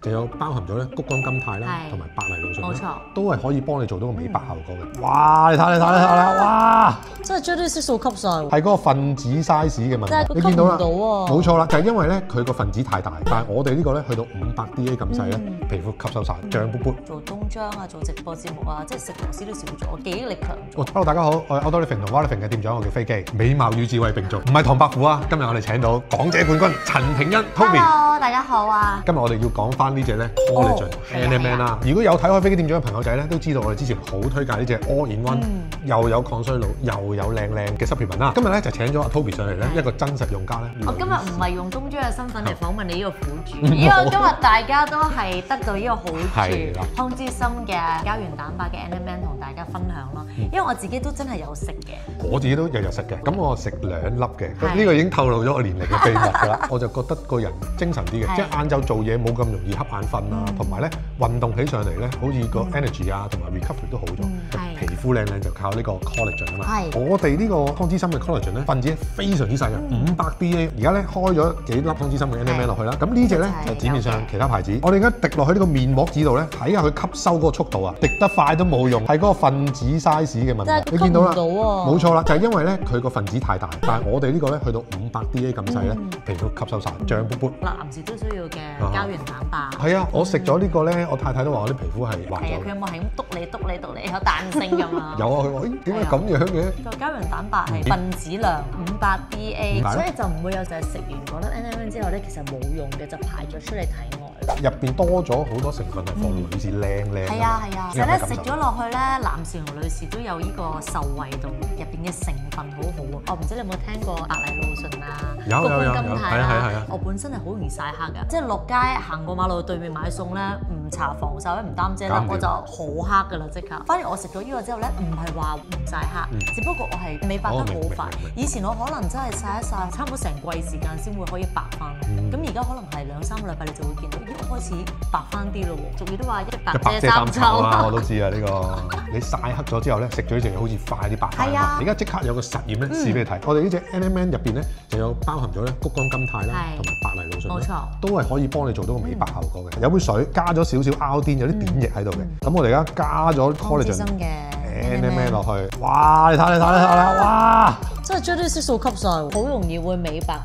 就有包含咗咧谷胱甘肽啦，同埋白藜蘆醇，冇錯，都係可以幫你做到個美白效果嘅。哇！你睇哇！真係將啲色素吸晒喎。係嗰個分子 size 嘅問題，你見到啦，冇錯啦，就係因為咧佢個分子太大，但係我哋呢個咧去到500 DA 咁細咧，皮膚吸收晒，脹卜卜。做冬裝啊，做直播節目啊，即係食螺絲都少咗，記憶力強咗。Hello 大家好，我係 Outdoorsiving 同 Wildliving 嘅店長，我叫飛機，美貌與智慧並重，唔係唐伯虎啊！今日我哋請到港姐冠軍陳庭欣 Toby。Hello， 大家好啊！今日我哋要講翻呢隻咧 Collagen NMN 啦。如果有睇開飛機店長嘅朋友仔咧，都知道我哋之前好推介呢隻 All in One，又有抗衰老又有靚嘅 supplement 啦。今日咧就請咗阿 Toby 上嚟咧，一個真實用家咧。我今日唔係用東張嘅身份嚟訪問你呢個苦主，因為今日大家都係得到呢個好處，康之森嘅膠原蛋白嘅 NMN 同大家分享咯。因為我自己都真係有食嘅，我自己都日日食嘅。咁我食2粒嘅，呢個已經透露咗我年齡嘅秘密㗎啦。我就覺得個人精神啲嘅，即係晏晝做嘢冇咁容易瞌眼瞓啦，同埋咧運動起上嚟咧，好似個 energy 啊同埋 recovery 都好咗。皮膚靚就靠呢個 collagen 啊嘛。我哋呢個康之森嘅 collagen 咧分子非常之細嘅，500 DA。而家咧開咗幾粒康之森嘅 NMN 落去啦。咁呢隻咧就紙面上其他牌子。我哋而家滴落去呢個面膜紙度咧，睇下佢吸收嗰個速度啊，滴得快都冇用，係嗰個分子 size 嘅問題。你見到啦，冇錯啦，就係因為咧佢個分子太大，但係我哋呢個咧去到500 DA 咁細咧，皮膚吸收晒，脹卜卜。男士都需要嘅膠原蛋白。係啊，我食咗呢個咧，我太太都話我啲皮膚係滑咗。係啊，佢有冇係咁篤你，有彈性㗎嘛？有啊，佢話點解咁樣嘅？個膠原蛋白係分子量500 DA， 所以就唔會有就係食完嗰粒 NMN 之後咧，其實冇用嘅就排咗出嚟體外。入邊多咗好多成分係幫女士靚。係啊。其實咧食咗落去咧，男士同女士都有呢個受惠度，入邊嘅成分好好啊。我唔知你有冇聽過白藜蘆醇啊？有。係啊。我本身係好容易曬黑㗎，即係落街行過馬路對面買餸咧，唔搽防曬唔擔遮咧，我就好黑㗎啦即刻。反而我食咗呢個之後咧，唔係話唔曬黑，只不過我係美白得好快。以前我可能真係曬一曬，差唔多成季時間先會可以白翻。咁而家可能係2-3個禮拜，你就會見到開始白翻啲咯喎。仲要都話一白遮三秋啊！我都知啊呢個。你曬黑咗之後咧，食咗呢隻嘢好似快啲白翻。係啊！而家即刻有個實驗咧，試俾你睇。我哋呢隻 NMN 入邊咧，就有包含咗咧谷胱甘肽啦，同埋白藜蘆醇，冇錯，都係可以幫你做到個美白效果嘅。有杯水加咗少少iodine，有啲碘液喺度嘅。咁我哋而家加咗 collagen 嘅 NMN 落去，哇！你睇啦，哇！真係將啲色素吸晒，好容易會美白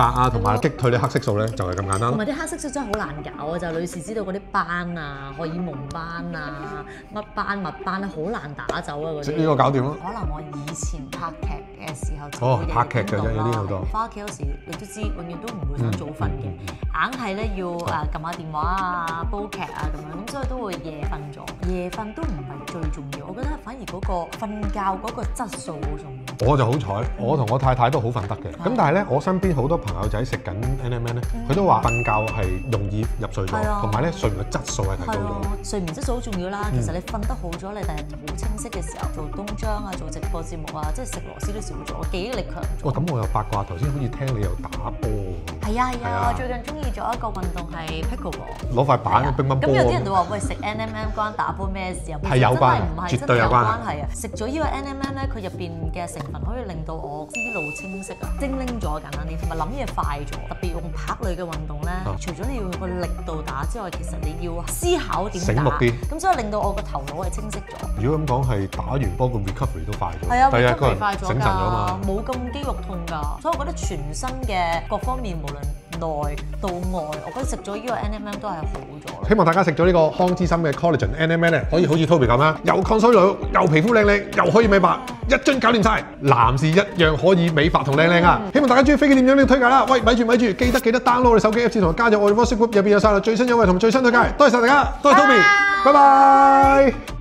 啊，同埋擊退啲黑色素咧，就係咁簡單。同埋啲黑色素真係好難搞啊！就女士知道嗰啲斑啊、荷爾蒙斑啊、乜斑、物斑咧，好難打走啊嗰啲。呢個搞掂咯。可能我以前拍劇嘅時候拍劇嘅啫，有啲好多。翻屋企嗰時你都知，永遠都唔會想早瞓嘅，硬係咧要撳下電話啊、煲劇啊咁樣，咁所以都會夜瞓咗。夜瞓都唔係最重要，我覺得反而嗰個瞓覺嗰個質素好重要。我就好彩，我同我太太都好瞓得嘅。咁但係咧，我身邊好多朋友仔食緊 NMN 咧，佢都話瞓覺係容易入睡咗，同埋咧睡眠嘅質素係提高咗。睡眠質素好重要啦。其實你瞓得好咗，你第日好清晰嘅時候做冬裝啊、做直播節目啊，即係食螺絲都少咗，記憶力強咗。咁我又八卦，頭先好似聽你又打波喎。係啊，最近中意咗一個運動係 pickleball。攞塊板乒乓波。咁有啲人都話：喂，食 NMN 關打波咩事啊？係有關，絕對有關係啊！食咗呢個 NMN 咧，佢入邊嘅成分可以令到我思路清晰啊，精靈咗簡單啲，同埋諗嘢快咗。特別用拍類嘅運動咧，除咗你要用個力度打之外，其實你要思考點打，醒目啲。咁所以令到我個頭腦係清晰咗。如果咁講係打完波個 recovery 都快咗，係啊，recovery快咗㗎，冇咁肌肉痛㗎。所以我覺得全身嘅各方面無論內到外，我覺得食咗呢個 NMN 都係好咗。希望大家食咗呢個康之森嘅 collagen NMN 咧，可以好似 Toby 咁啦，又抗衰老，又皮膚靚，又可以美白，一樽搞掂晒。男士一樣可以美白同靚啊！希望大家中意飛機店長呢個推介啦。喂，咪住，記得 download 我哋手機 Apps 同加入我哋 WhatsApp group，入邊有晒最新優惠同最新推介。多謝晒大家，多謝 Toby，拜拜。